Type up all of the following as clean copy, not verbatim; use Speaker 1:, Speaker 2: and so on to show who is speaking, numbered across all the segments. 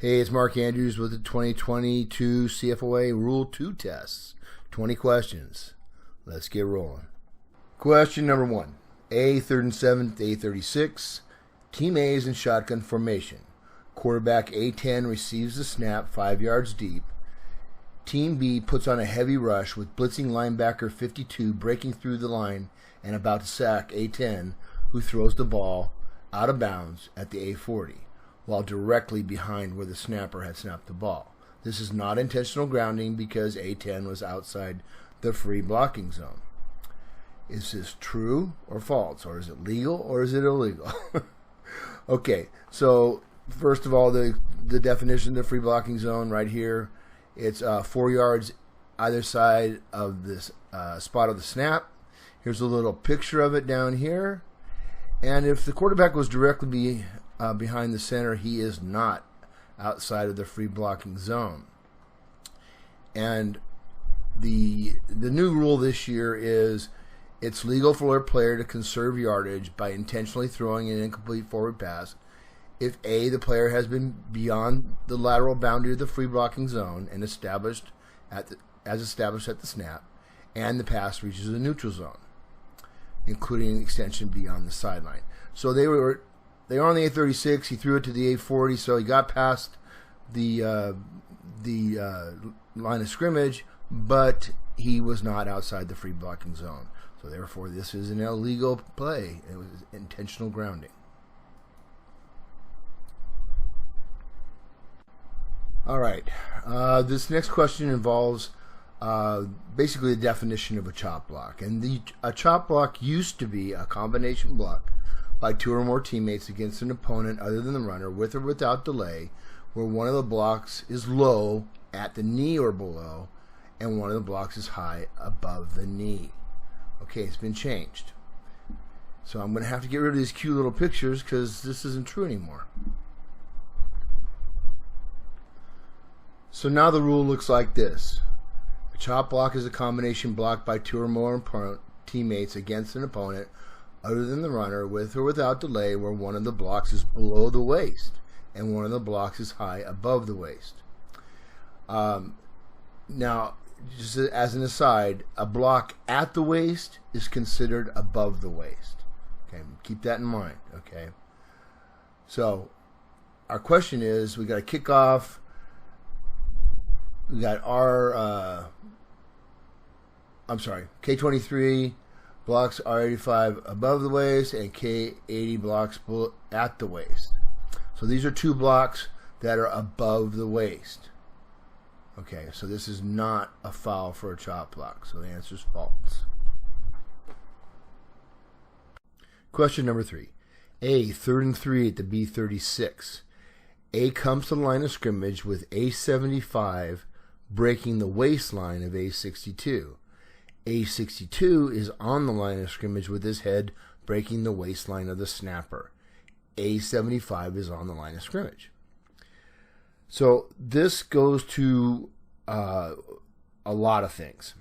Speaker 1: Hey, it's Mark Andrews with the 2022 CFOA Rule 2 tests. 20 questions. Let's get rolling. Question number 1. A, 3rd and 7th, A36. Team A is in shotgun formation. Quarterback A10 receives the snap 5 yards deep. Team B puts on a heavy rush with blitzing linebacker 52 breaking through the line and about to sack A10, who throws the ball out of bounds at the A40. While directly behind where the snapper had snapped the ball. This is not intentional grounding because A10 was outside the free blocking zone. Is this true or false? Or is it legal or is it illegal? Okay, so first of all, the definition of the free blocking zone right here, it's 4 yards either side of this spot of the snap. Here's a little picture of it down here. And if the quarterback was directly behind the center, he is not outside of the free blocking zone. And the new rule this year is it's legal for a player to conserve yardage by intentionally throwing an incomplete forward pass if A, the player has been beyond the lateral boundary of the free blocking zone and established at the snap, and the pass reaches the neutral zone, including an extension beyond the sideline. So they were on the A36. He threw it to the A40, so he got past the line of scrimmage, but he was not outside the free blocking zone. So therefore, this is an illegal play. It was intentional grounding. All right. This next question involves basically the definition of a chop block. And a chop block used to be a combination block by 2 or more teammates against an opponent other than the runner, with or without delay, where one of the blocks is low at the knee or below, and one of the blocks is high above the knee. Okay, it's been changed. So I'm going to have to get rid of these cute little pictures because this isn't true anymore. So now the rule looks like this. A chop block is a combination block by 2 or more teammates against an opponent other than the runner, with or without delay, where one of the blocks is below the waist and one of the blocks is high above the waist. Now, just as an aside, a block at the waist is considered above the waist. Okay, keep that in mind. Okay. So, our question is: we got a kickoff. We got our K23 blocks R85 above the waist and K80 blocks at the waist. So these are 2 blocks that are above the waist. Okay, so this is not a foul for a chop block. So the answer is false. Question number 3. A, 3rd and 3 at the B36. A comes to the line of scrimmage with A75 breaking the waistline of A62. A62 is on the line of scrimmage with his head breaking the waistline of the snapper. A75 is on the line of scrimmage. So this goes to a lot of things,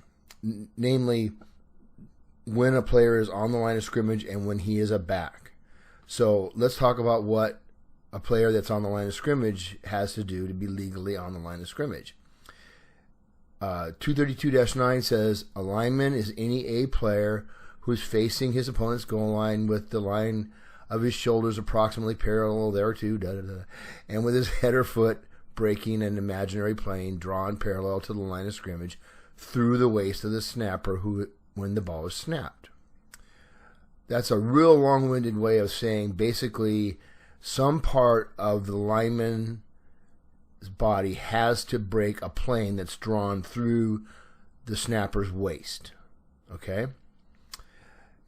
Speaker 1: namely when a player is on the line of scrimmage and when he is a back. So let's talk about what a player that's on the line of scrimmage has to do to be legally on the line of scrimmage. 232-9 says a lineman is any A player who is facing his opponent's goal line with the line of his shoulders approximately parallel thereto, and with his head or foot breaking an imaginary plane drawn parallel to the line of scrimmage through the waist of the snapper when the ball is snapped. That's a real long-winded way of saying basically some part of the lineman's body has to break a plane that's drawn through the snapper's waist. Okay?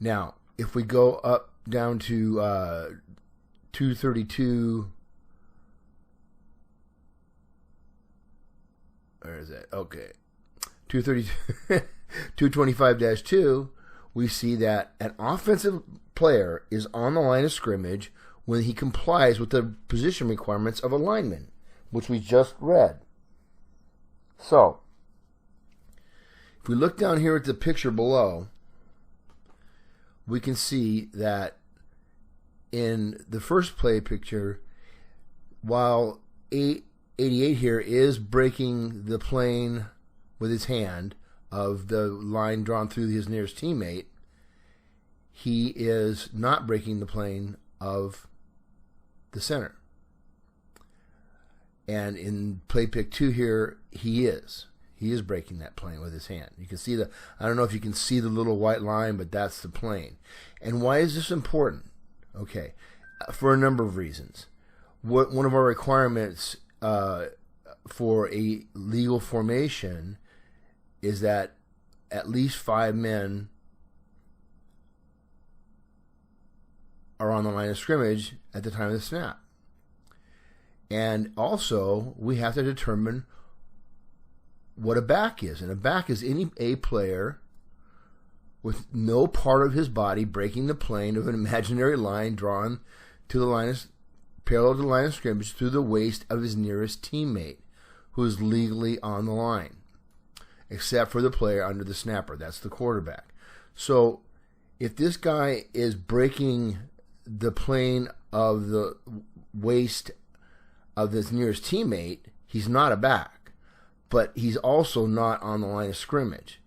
Speaker 1: Now, if we go up down to 232, where is that? Okay. 225-2, we see that an offensive player is on the line of scrimmage when he complies with the position requirements of a lineman, which we just read. So, if we look down here at the picture below, we can see that in the first play picture, while 88 here is breaking the plane with his hand of the line drawn through his nearest teammate. He is not breaking the plane of the center. And in play pick 2 here, he is. He is breaking that plane with his hand. You can see I don't know if you can see the little white line, but that's the plane. And why is this important? Okay, for a number of reasons. One of our requirements for a legal formation is that at least 5 men are on the line of scrimmage at the time of the snap. And also, we have to determine what a back is. And a back is a player with no part of his body breaking the plane of an imaginary line drawn to the line of, parallel to the line of scrimmage through the waist of his nearest teammate, who is legally on the line, except for the player under the snapper. That's the quarterback. So if this guy is breaking the plane of the waist of his nearest teammate, he's not a back, but he's also not on the line of scrimmage.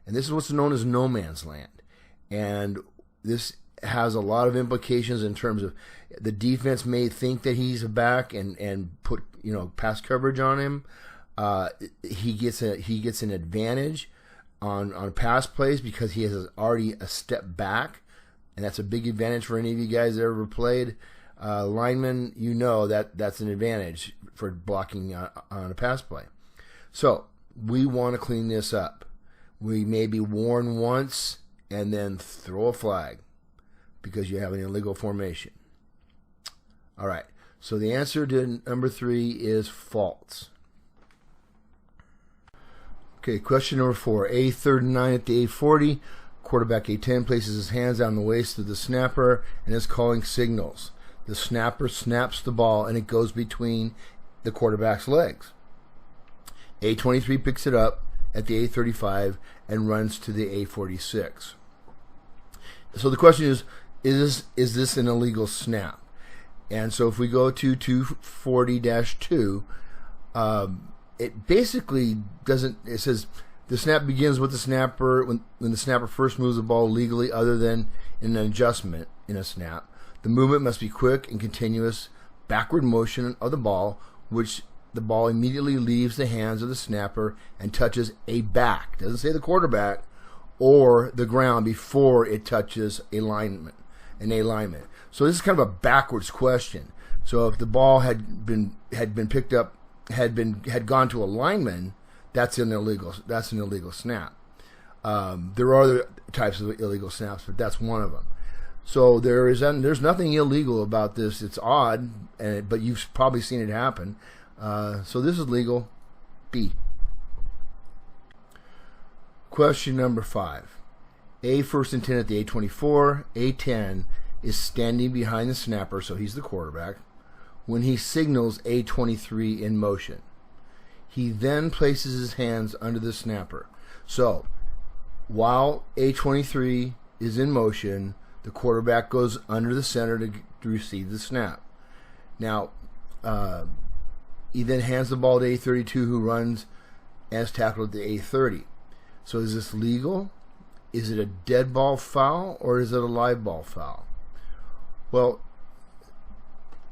Speaker 1: And this is what's known as no man's land. And this has a lot of implications in terms of the defense may think that he's a back and put pass coverage on him. He gets an advantage on pass plays because he has already a step back, and that's a big advantage for any of you guys that ever played linemen. That's an advantage for blocking on a pass play. So we want to clean this up. We maybe warn once and then throw a flag because you have an illegal formation. All right, so the answer to number 3 is false. Okay, question number 4. A 39 at the A40. Quarterback A10 places his hands on the waist of the snapper and is calling signals. The snapper snaps the ball and it goes between the quarterback's legs. A23 picks it up at the A35 and runs to the A46. So the question is this an illegal snap? And so if we go to 240-2, it basically doesn't. It says the snap begins with the snapper when the snapper first moves the ball legally, other than in an adjustment in a snap. The movement must be quick and continuous backward motion of the ball, which the ball immediately leaves the hands of the snapper and touches a back. Doesn't say the quarterback or the ground before it touches an alignment. So this is kind of a backwards question. So if the ball had been picked up, had gone to a lineman, that's an illegal snap. There are other types of illegal snaps, but that's one of them. So there's nothing illegal about this. It's odd, but you've probably seen it happen. So this is legal. B. Question number 5. A first and 10 at the A24. A10 is standing behind the snapper, so he's the quarterback, when he signals A23 in motion. He then places his hands under the snapper. So while A23 is in motion, the quarterback goes under the center to receive the snap. Now, he then hands the ball to A32, who runs as tackled at the A30. So is this legal? Is it a dead ball foul or is it a live ball foul? Well,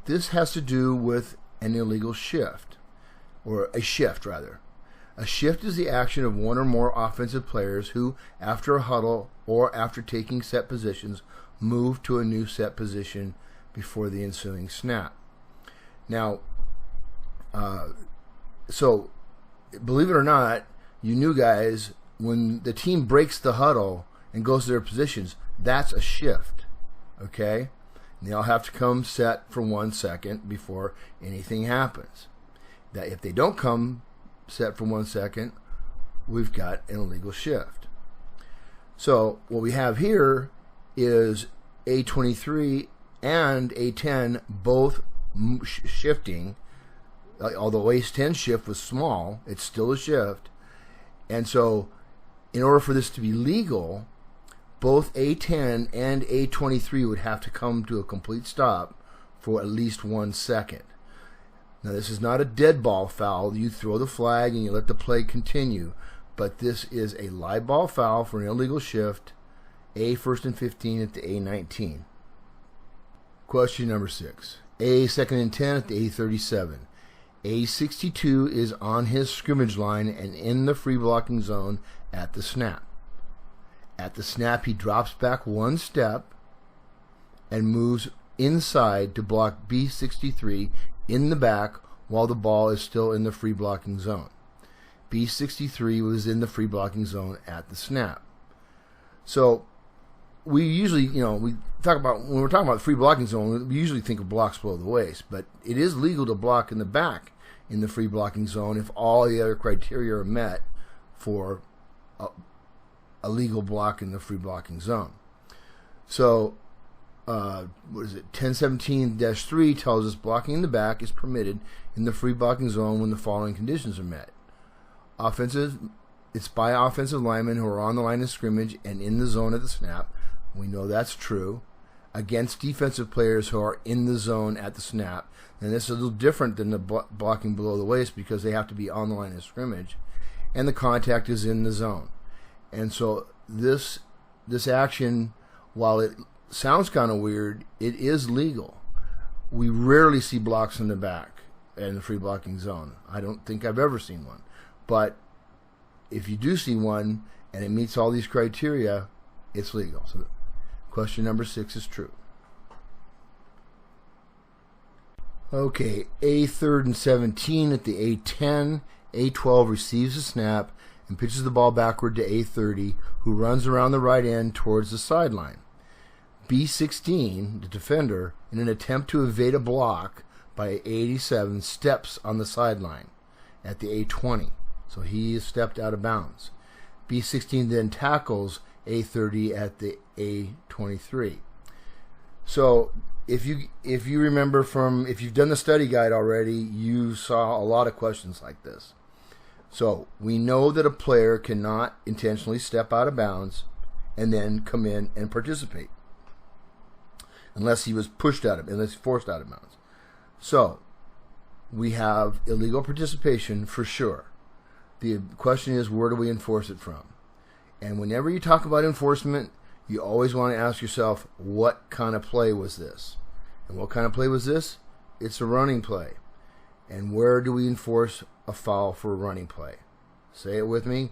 Speaker 1: this has to do with an illegal shift, or a shift rather. A shift is the action of one or more offensive players who, after a huddle or after taking set positions, move to a new set position before the ensuing snap. Now, so believe it or not, you new guys, when the team breaks the huddle and goes to their positions, that's a shift, okay? And they all have to come set for 1 second before anything happens. That if they don't come set for 1 second, we've got an illegal shift. So what we have here is A23 and A10 both shifting. Although A10 shift was small, it's still a shift. And so in order for this to be legal, both A10 and A23 would have to come to a complete stop for at least 1 second. Now, this is not a dead ball foul. You throw the flag and you let the play continue. But this is a live ball foul for an illegal shift. A, 1st and 15 at the A19. Question number 6. A, 2nd and 10 at the A37. A62 is on his scrimmage line and in the free blocking zone at the snap. At the snap, he drops back one step and moves inside to block B63 in the back while the ball is still in the free blocking zone. B63 was in the free blocking zone at the snap. So we usually, when we're talking about the free blocking zone, we usually think of blocks below the waist, but it is legal to block in the back in the free blocking zone if all the other criteria are met for a legal block in the free blocking zone. So, 1017-3 tells us blocking in the back is permitted in the free blocking zone when the following conditions are met. It's by offensive linemen who are on the line of scrimmage and in the zone at the snap. We know that's true. Against defensive players who are in the zone at the snap. And this is a little different than the blocking below the waist because they have to be on the line of scrimmage. And the contact is in the zone. And so this action, while it sounds kind of weird, it is legal. We rarely see blocks in the back in the free blocking zone. I don't think I've ever seen one. But if you do see one and it meets all these criteria, it's legal. So question number 6 is true. Okay, A, 3rd and 17 at the A10. A12 receives the snap and pitches the ball backward to A30, who runs around the right end towards the sideline. B16, the defender, in an attempt to evade a block by A87, steps on the sideline at the A20. So he is stepped out of bounds. B16 then tackles A30 at the A23. So if you remember if you've done the study guide already, you saw a lot of questions like this. So we know that a player cannot intentionally step out of bounds and then come in and participate unless he was forced out of bounds. So we have illegal participation for sure. The question is, where do we enforce it from? And whenever you talk about enforcement, you always want to ask yourself, what kind of play was this? And what kind of play was this? It's a running play. And where do we enforce a foul for a running play? Say it with me.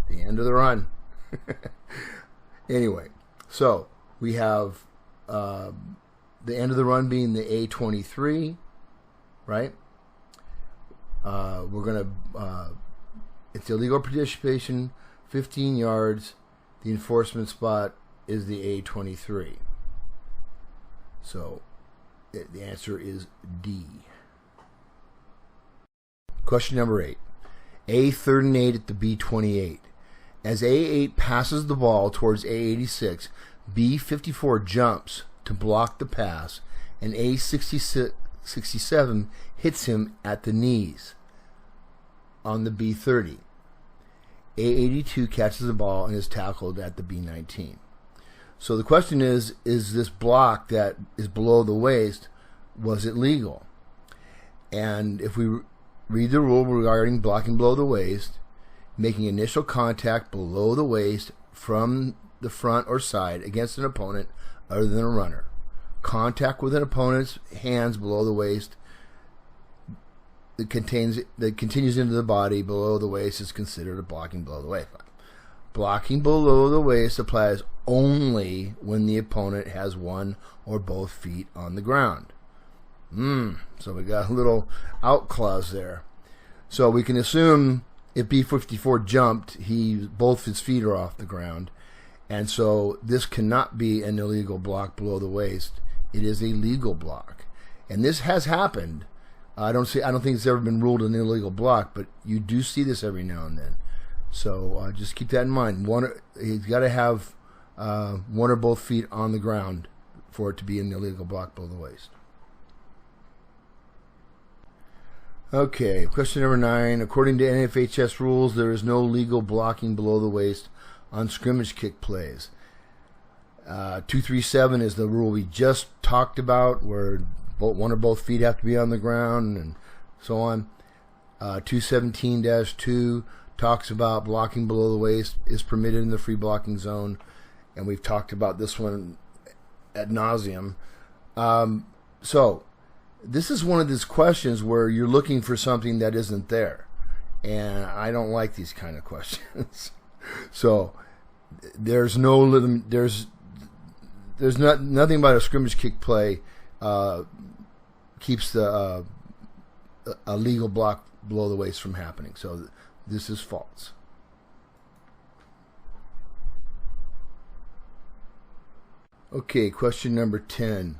Speaker 1: The end of the run. Anyway, so we have the end of the run being the A23, right? It's illegal participation, 15 yards. The enforcement spot is the A23. So the answer is D. Question number 8. A, 3rd and 8 at the B28. As A8 passes the ball towards A86, B54 jumps to block the pass, and A67 hits him at the knees on the B30. A82 catches the ball and is tackled at the B19. So the question is this block that is below the waist, was it legal? And if we read the rule regarding blocking below the waist, making initial contact below the waist from the front or side against an opponent other than a runner. Contact with an opponent's hands below the waist that continues into the body below the waist is considered a blocking below the waist. Blocking below the waist applies only when the opponent has one or both feet on the ground. So we got a little out clause there. So we can assume if B54 jumped, both his feet are off the ground, and so this cannot be an illegal block below the waist. It is a legal block, and this has happened. I don't think it's ever been ruled an illegal block, but you do see this every now and then. So just keep that in mind. He's got to have one or both feet on the ground for it to be an illegal block below the waist. Okay, question number 9. According to NFHS rules, there is no legal blocking below the waist on scrimmage kick plays. 237 is the rule we just talked about, where one or both feet have to be on the ground, and so on. 217-2 talks about blocking below the waist is permitted in the free blocking zone, and we've talked about this one ad nauseum. So this is one of these questions where you're looking for something that isn't there, and I don't like these kind of questions. So there's nothing about a scrimmage kick play keeps the a legal block below the waist from happening. So this is false. Okay, question number 10.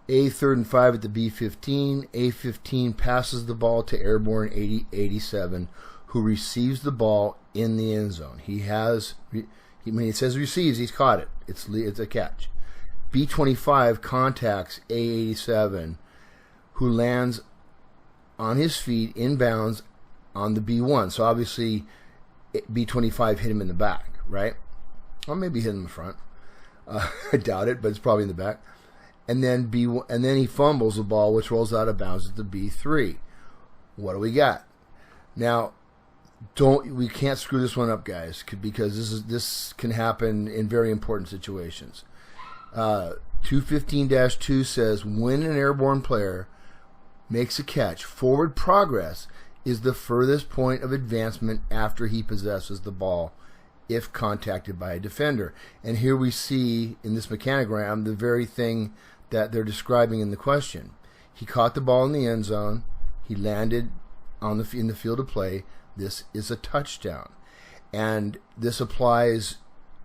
Speaker 1: A 3rd and 5 at the B15. A15 passes the ball to airborne 87, who receives the ball in the end zone. When it says receives, he's caught it. It's a catch. B25 contacts A87, who lands on his feet inbounds on the B1. So obviously B25 hit him in the back, right? Or maybe hit him in the front. I doubt it, but it's probably in the back. And then he fumbles the ball, which rolls out of bounds at the B3. What do we got? Now, we can't screw this one up, guys, because this can happen in very important situations. 215-2 says when an airborne player makes a catch, forward progress is the furthest point of advancement after he possesses the ball if contacted by a defender. And here we see in this mechanogram the very thing that they're describing in the question. He caught the ball in the end zone. He landed in the field of play. This is a touchdown. And this applies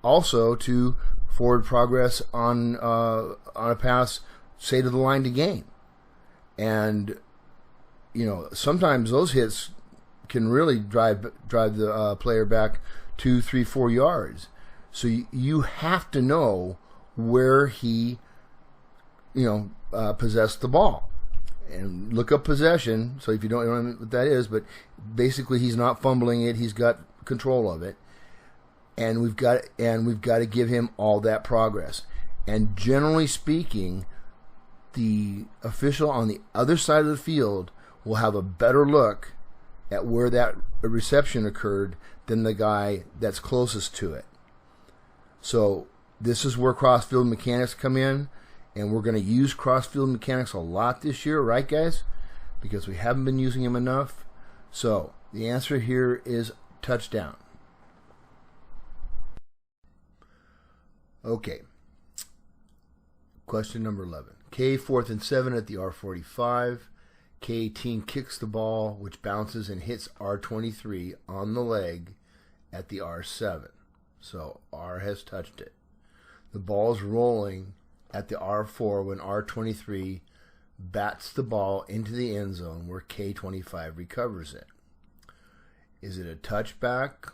Speaker 1: also to forward progress on a pass, say, to the line to gain. And, sometimes those hits can really drive the player back 2, 3, 4 yards. So you have to know where he, possessed the ball. And look up possession. So if you don't know what that is, but basically he's not fumbling it. He's got control of it. And we've got to give him all that progress. And generally speaking, the official on the other side of the field will have a better look at where that reception occurred than the guy that's closest to it. So this is where cross-field mechanics come in, and we're going to use cross-field mechanics a lot this year, right, guys? Because we haven't been using them enough. So the answer here is touchdown. Okay. Question number 11. K 4th and 7 at the R45. K18 kicks the ball, which bounces and hits R23 on the leg at the R7. So R has touched it. The ball is rolling at the R4 when R23 bats the ball into the end zone where K25 recovers it. Is it a touchback?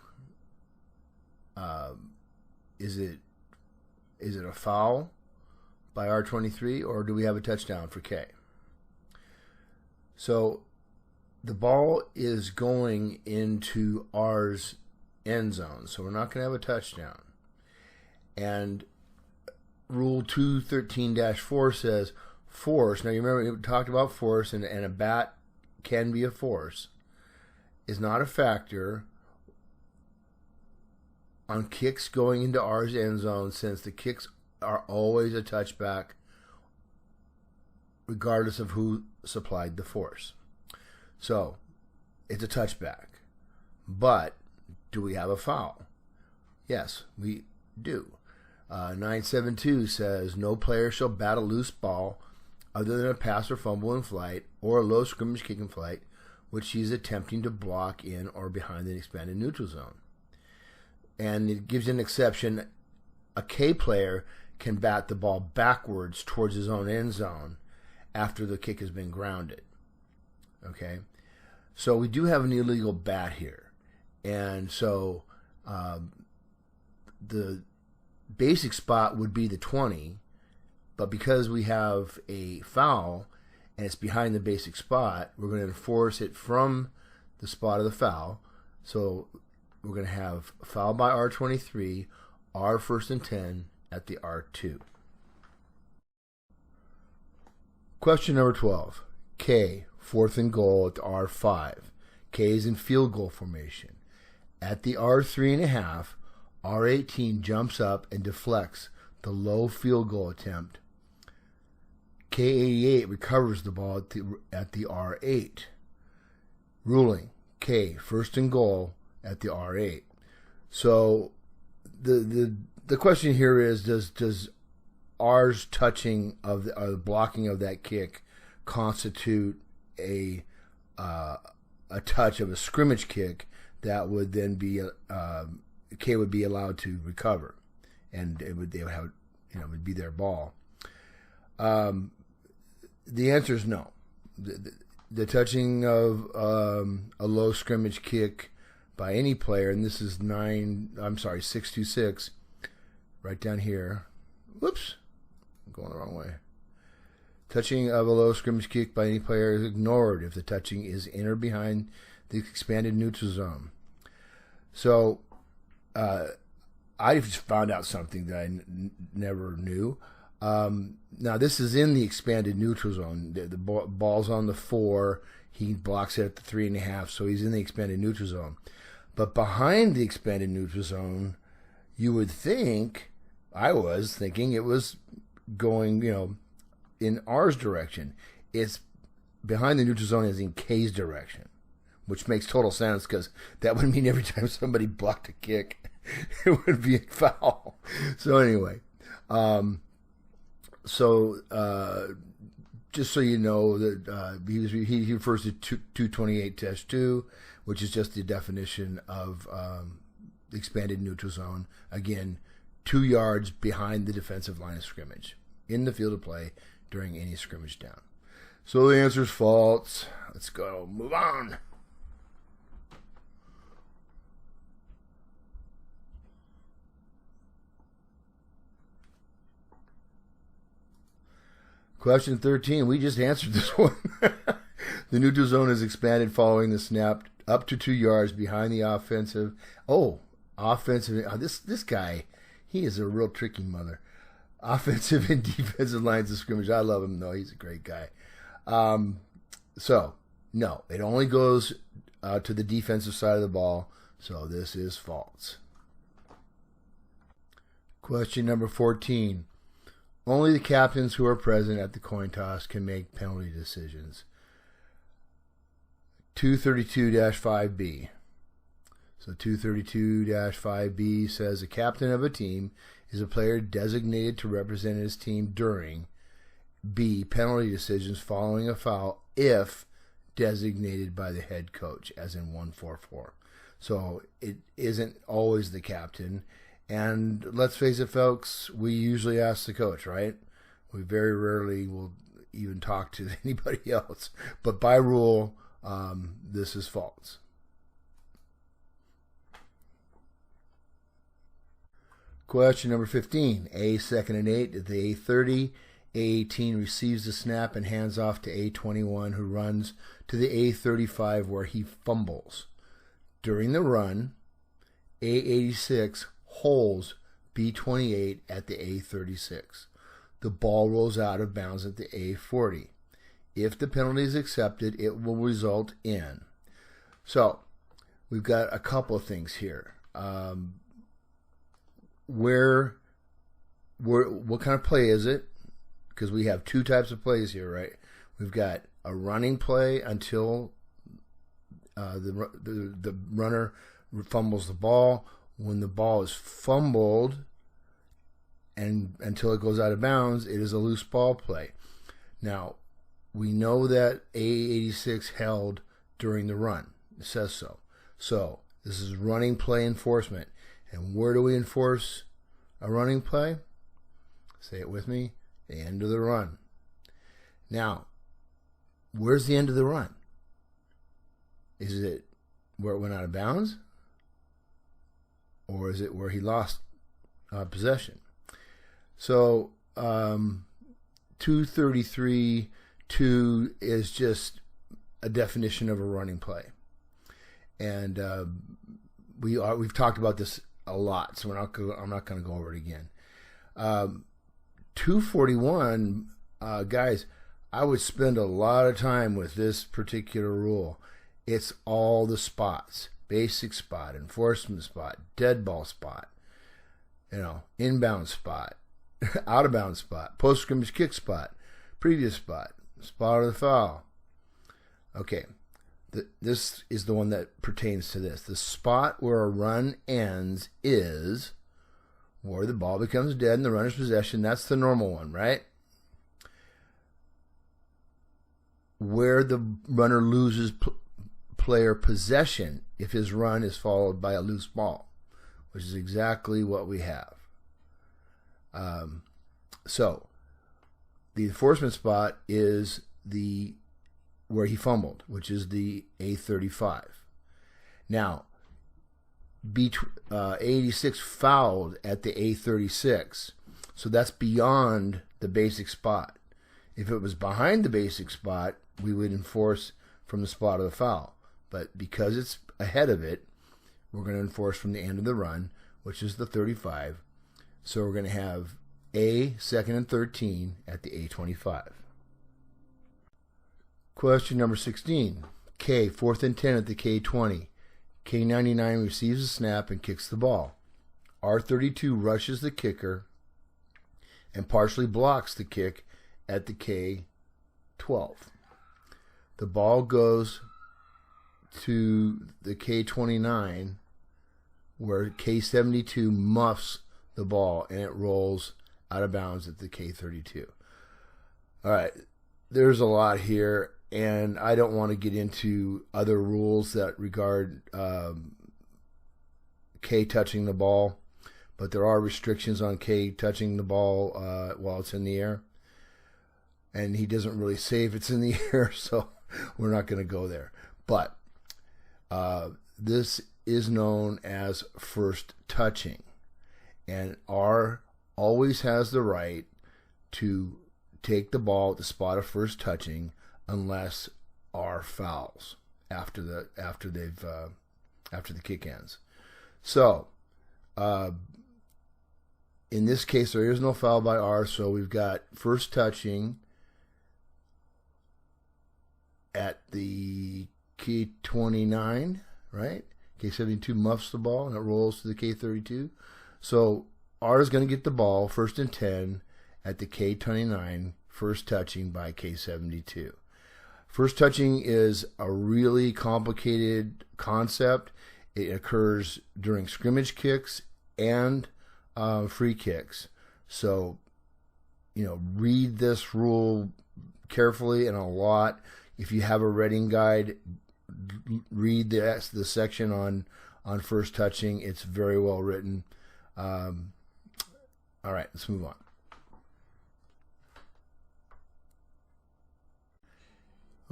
Speaker 1: Is it a foul by R23, or do we have a touchdown for K? So the ball is going into R's end zone, so we're not going to have a touchdown. And Rule 213-4 says force. Now you remember we talked about force, and a bat can be a force, is not a factor on kicks going into R's end zone, since the kicks are always a touchback regardless of who supplied the force. So it's a touchback. But do we have a foul? Yes, we do. 972 says no player shall bat a loose ball other than a pass or fumble in flight or a low scrimmage kick in flight which he's attempting to block in or behind the expanded neutral zone. And it gives an exception. A K player can bat the ball backwards towards his own end zone after the kick has been grounded. Okay? So we do have an illegal bat here. And so the basic spot would be the 20, but because we have a foul and it's behind the basic spot, we're going to enforce it from the spot of the foul. So we're going to have foul by R23, R 1st and 10 at the R2. Question number 12. K, 4th and goal at the R5. K is in field goal formation. At the R3.5, R18 jumps up and deflects the low field goal attempt. K88 recovers the ball at the R8. Ruling, K, 1st and goal at the R8. So the question here is, does R's touching of the blocking of that kick constitute a touch of a scrimmage kick that would then be K would be allowed to recover, and they would have, it would be their ball. The answer is no. The touching of a low scrimmage kick by any player, and this is 626, right down here. Whoops, I'm going the wrong way. Touching of a low scrimmage kick by any player is ignored if the touching is in or behind the expanded neutral zone. So, I just found out something that I never knew. Now, this is in the expanded neutral zone. The ball's on the 4. He blocks it at the 3.5, so he's in the expanded neutral zone. But behind the expanded neutral zone, you would think, I was thinking it was going, in R's direction. It's behind the neutral zone is in K's direction, which makes total sense because that would mean every time somebody blocked a kick, it would be a foul. So anyway, just so you know that he refers to 228-2, which is just the definition of the expanded neutral zone. Again, 2 yards behind the defensive line of scrimmage in the field of play during any scrimmage down. So the answer is false. Let's go. Move on. Question 13. We just answered this one. The neutral zone is expanded following the snap up to 2 yards behind the offensive. This guy, he is a real tricky mother. Offensive and defensive lines of scrimmage. I love him, though. He's a great guy. So, no, it only goes to the defensive side of the ball. So this is false. Question number 14. Only the captains who are present at the coin toss can make penalty decisions. 232-5B. So 232-5B says a captain of a team is a player designated to represent his team during B, penalty decisions following a foul if designated by the head coach, as in 144. So it isn't always the captain. And let's face it, folks, we usually ask the coach, right? We very rarely will even talk to anybody else. But by rule, this is false. Question number 15. A, 2nd and 8 at the A30. A18 receives the snap and hands off to A21, who runs to the A35 where he fumbles. During the run, A86 holds B28 at the A36. The ball rolls out of bounds at the A40. If the penalty is accepted, it will result in. So, we've got a couple of things here. What kind of play is it? Because we have 2 types of plays here, right? We've got a running play until the runner fumbles the ball. When the ball is fumbled and until it goes out of bounds, it is a loose ball play. Now, we know that A86 held during the run. It says so. So, this is running play enforcement. And where do we enforce a running play? Say it with me. The end of the run. Now, where's the end of the run? Is it where it went out of bounds? Or is it where he lost possession? So, 233-2 is just a definition of a running play. And we've talked about this a lot, so I'm not going to go over it again. 241, guys, I would spend a lot of time with this particular rule. It's all the spots. Basic spot, enforcement spot, dead ball spot, inbound spot, out of bounds spot, post scrimmage kick spot, previous spot, spot of the foul. Okay, this is the one that pertains to this. The spot where a run ends is where the ball becomes dead in the runner's possession. That's the normal one, right? Where the runner loses player possession if his run is followed by a loose ball, which is exactly what we have. So the enforcement spot is where he fumbled, which is the A35. Now, 86 fouled at the A36, so that's beyond the basic spot. If it was behind the basic spot, we would enforce from the spot of the foul. But because it's ahead of it, we're going to enforce from the end of the run, which is the 35. So we're going to have A, 2nd and 13 at the A25. Question number 16. K, 4th and 10 at the K20. K99 receives a snap and kicks the ball. R32 rushes the kicker and partially blocks the kick at the K12. The ball goes to the K29 where K72 muffs the ball and it rolls out of bounds at the K32. All right, there's a lot here, and I don't want to get into other rules that regard K touching the ball, but there are restrictions on K touching the ball while it's in the air. And he doesn't really say if it's in the air, so we're not going to go there. But this is known as first touching. And R always has the right to take the ball at the spot of first touching unless R fouls after the kick ends. So in this case, there is no foul by R, so we've got first touching at the K29, right? K72 muffs the ball and it rolls to the K32. So R is going to get the ball first and 10 at the K29, first touching by K72. First touching is a really complicated concept. It occurs during scrimmage kicks and free kicks. So, read this rule carefully and a lot. If you have a Reading guide, read the section on first touching. It's very well written. All right, let's move on.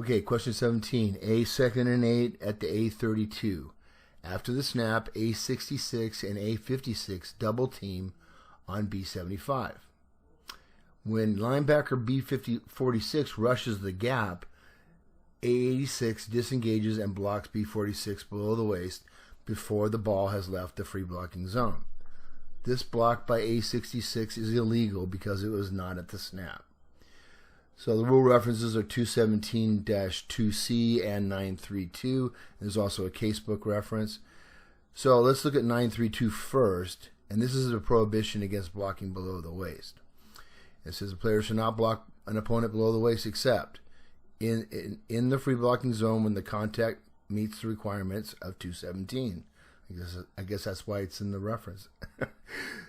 Speaker 1: Okay, question 17. A, 2nd and 8 at the A32. After the snap, A66 and A56 double team on B75. When linebacker B46 rushes the gap, A86 disengages and blocks B46 below the waist before the ball has left the free blocking zone. This block by A66 is illegal because it was not at the snap. So the rule references are 217-2C and 932. There's also a casebook reference. So let's look at 932 first. And this is a prohibition against blocking below the waist. It says a player should not block an opponent below the waist except in the free blocking zone when the contact meets the requirements of 217. I guess that's why it's in the reference.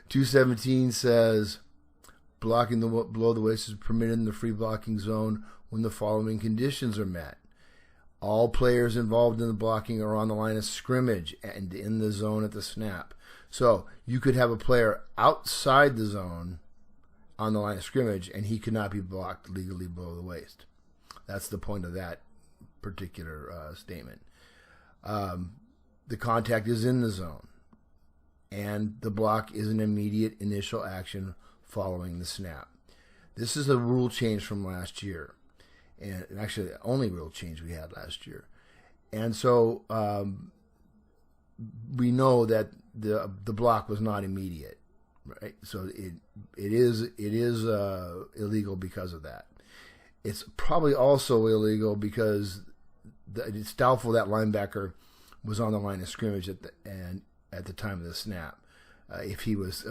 Speaker 1: 217 says blocking below the waist is permitted in the free blocking zone when the following conditions are met. All players involved in the blocking are on the line of scrimmage and in the zone at the snap. So you could have a player outside the zone on the line of scrimmage and he could not be blocked legally below the waist. That's the point of that particular statement. The contact is in the zone and the block is an immediate initial action following the snap. This is a rule change from last year, and actually the only rule change we had last year. And so we know that the block was not immediate, right? So it is illegal because of that. It's probably also illegal because it's doubtful that linebacker was on the line of scrimmage at the time of the snap. If he was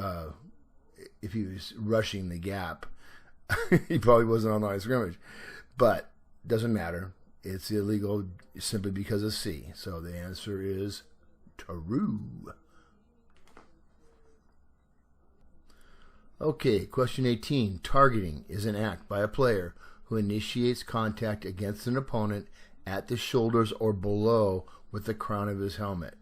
Speaker 1: rushing the gap, he probably wasn't on the line of scrimmage. But doesn't matter. It's illegal simply because of C. So the answer is true. Okay, question 18. Targeting is an act by a player who initiates contact against an opponent at the shoulders or below with the crown of his helmet.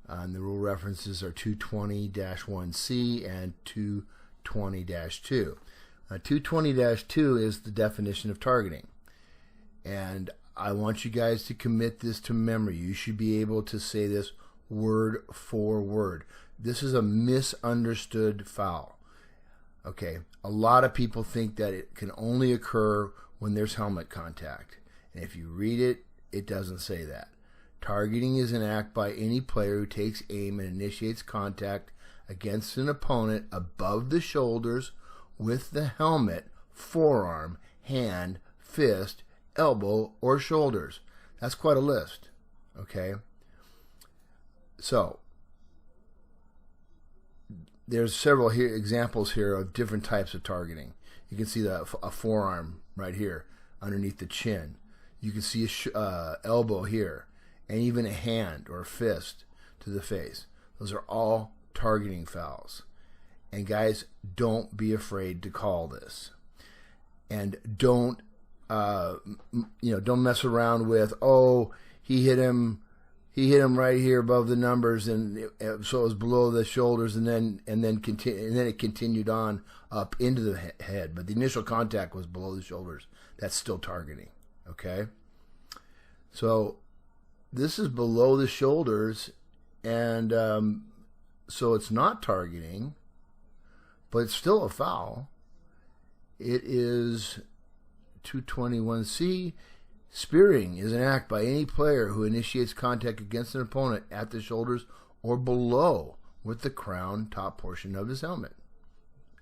Speaker 1: And the rule references are 220-1C and 220-2. 220-2 is the definition of targeting. And I want you guys to commit this to memory. You should be able to say this word for word. This is a misunderstood foul. Okay, a lot of people think that it can only occur when there's helmet contact. And if you read it, it doesn't say that. Targeting is an act by any player who takes aim and initiates contact against an opponent above the shoulders with the helmet, forearm, hand, fist, elbow, or shoulders. That's quite a list. Okay? So, there's several examples here of different types of targeting. You can see a forearm right here underneath the chin. You can see a elbow here, and even a hand or a fist to the face. Those are all targeting fouls. And guys, don't be afraid to call this. And don't mess around with, oh, he hit him right here above the numbers, and so it was below the shoulders, and then it continued on up into the head. But the initial contact was below the shoulders. That's still targeting. Okay, so this is below the shoulders, and so it's not targeting, but it's still a foul. It is 221C. Spearing is an act by any player who initiates contact against an opponent at the shoulders or below with the crown top portion of his helmet.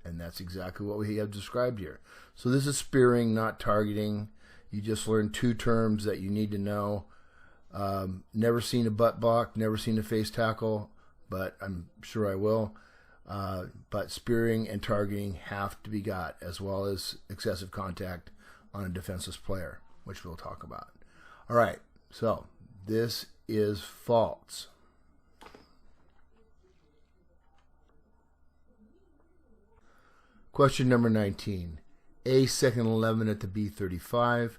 Speaker 1: And that's exactly what we have described here. So this is spearing, not targeting. You just learned two terms that you need to know. Never seen a butt block, never seen a face tackle, but I'm sure I will. But spearing and targeting have to be got, as well as excessive contact on a defenseless player, which we'll talk about. All right, so this is false. Question number 19. A second 11 at the B35.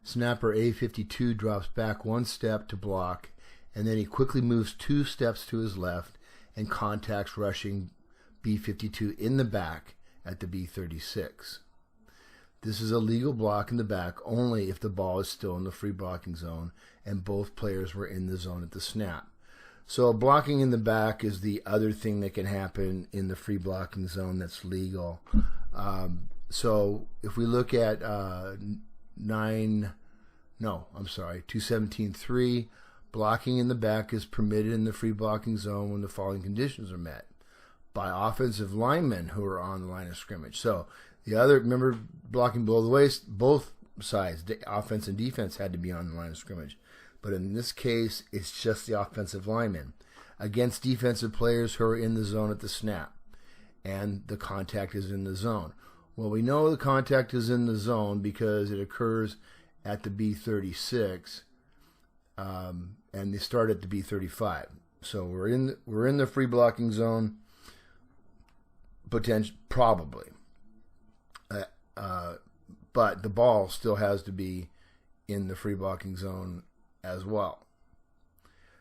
Speaker 1: Snapper A52 drops back one step to block, and then he quickly moves 2 steps to his left and contacts rushing B52 in the back at the B36. This is a legal block in the back only if the ball is still in the free blocking zone and both players were in the zone at the snap. So blocking in the back is the other thing that can happen in the free blocking zone that's legal. So if we look at 217.3, blocking in the back is permitted in the free blocking zone when the following conditions are met by offensive linemen who are on the line of scrimmage. So the other, remember, blocking below the waist, both sides, offense and defense, had to be on the line of scrimmage. But in this case, it's just the offensive linemen against defensive players who are in the zone at the snap, and the contact is in the zone. Well, we know the contact is in the zone because it occurs at the B36, and they start at the B35. So we're in the free blocking zone, probably. But the ball still has to be in the free blocking zone as well.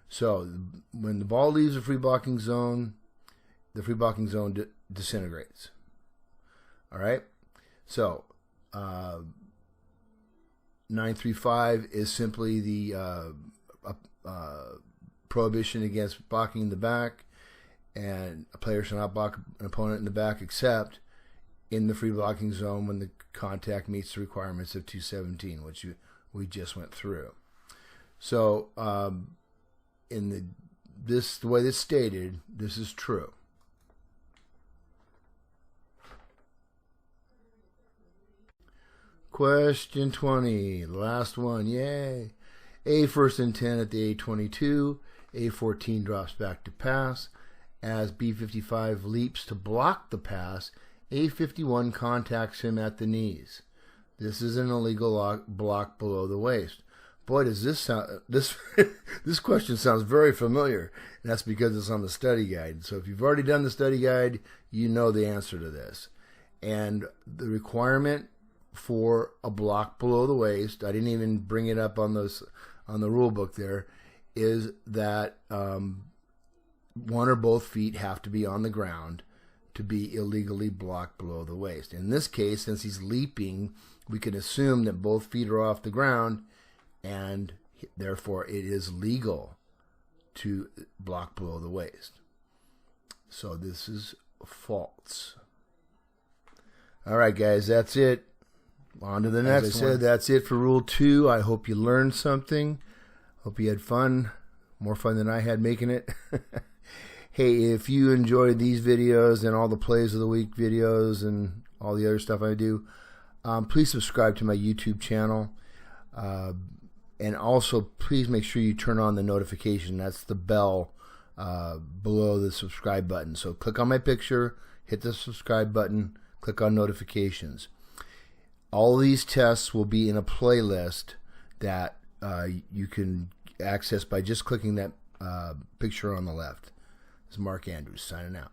Speaker 1: So when the ball leaves the free blocking zone disintegrates. All right? So 935 is simply the prohibition against blocking in the back, and a player shall not block an opponent in the back except in the free blocking zone when the contact meets the requirements of 217, which we just went through. So the way this stated, this is true. Question 20, the last one, yay. A first and 10 at the A22. A14 drops back to pass. As B55 leaps to block the pass, A51 contacts him at the knees. This is an illegal block below the waist. Boy, does this sound, this question sounds very familiar. And that's because it's on the study guide. So if you've already done the study guide, you know the answer to this. And the requirement for a block below the waist, I didn't even bring it up on the rule book there, is that one or both feet have to be on the ground to be illegally blocked below the waist. In this case, since he's leaping, we can assume that both feet are off the ground, and therefore it is legal to block below the waist. So this is false. All right, guys, that's it. On to the next one. As I said, that's it for Rule 2. I hope you learned something. Hope you had fun. More fun than I had making it. Hey, if you enjoyed these videos and all the Plays of the Week videos and all the other stuff I do, please subscribe to my YouTube channel. And also, please make sure you turn on the notification. That's the bell below the subscribe button. So click on my picture, hit the subscribe button, click on notifications. All these tests will be in a playlist that you can access by just clicking that picture on the left. This is Mark Andrews signing out.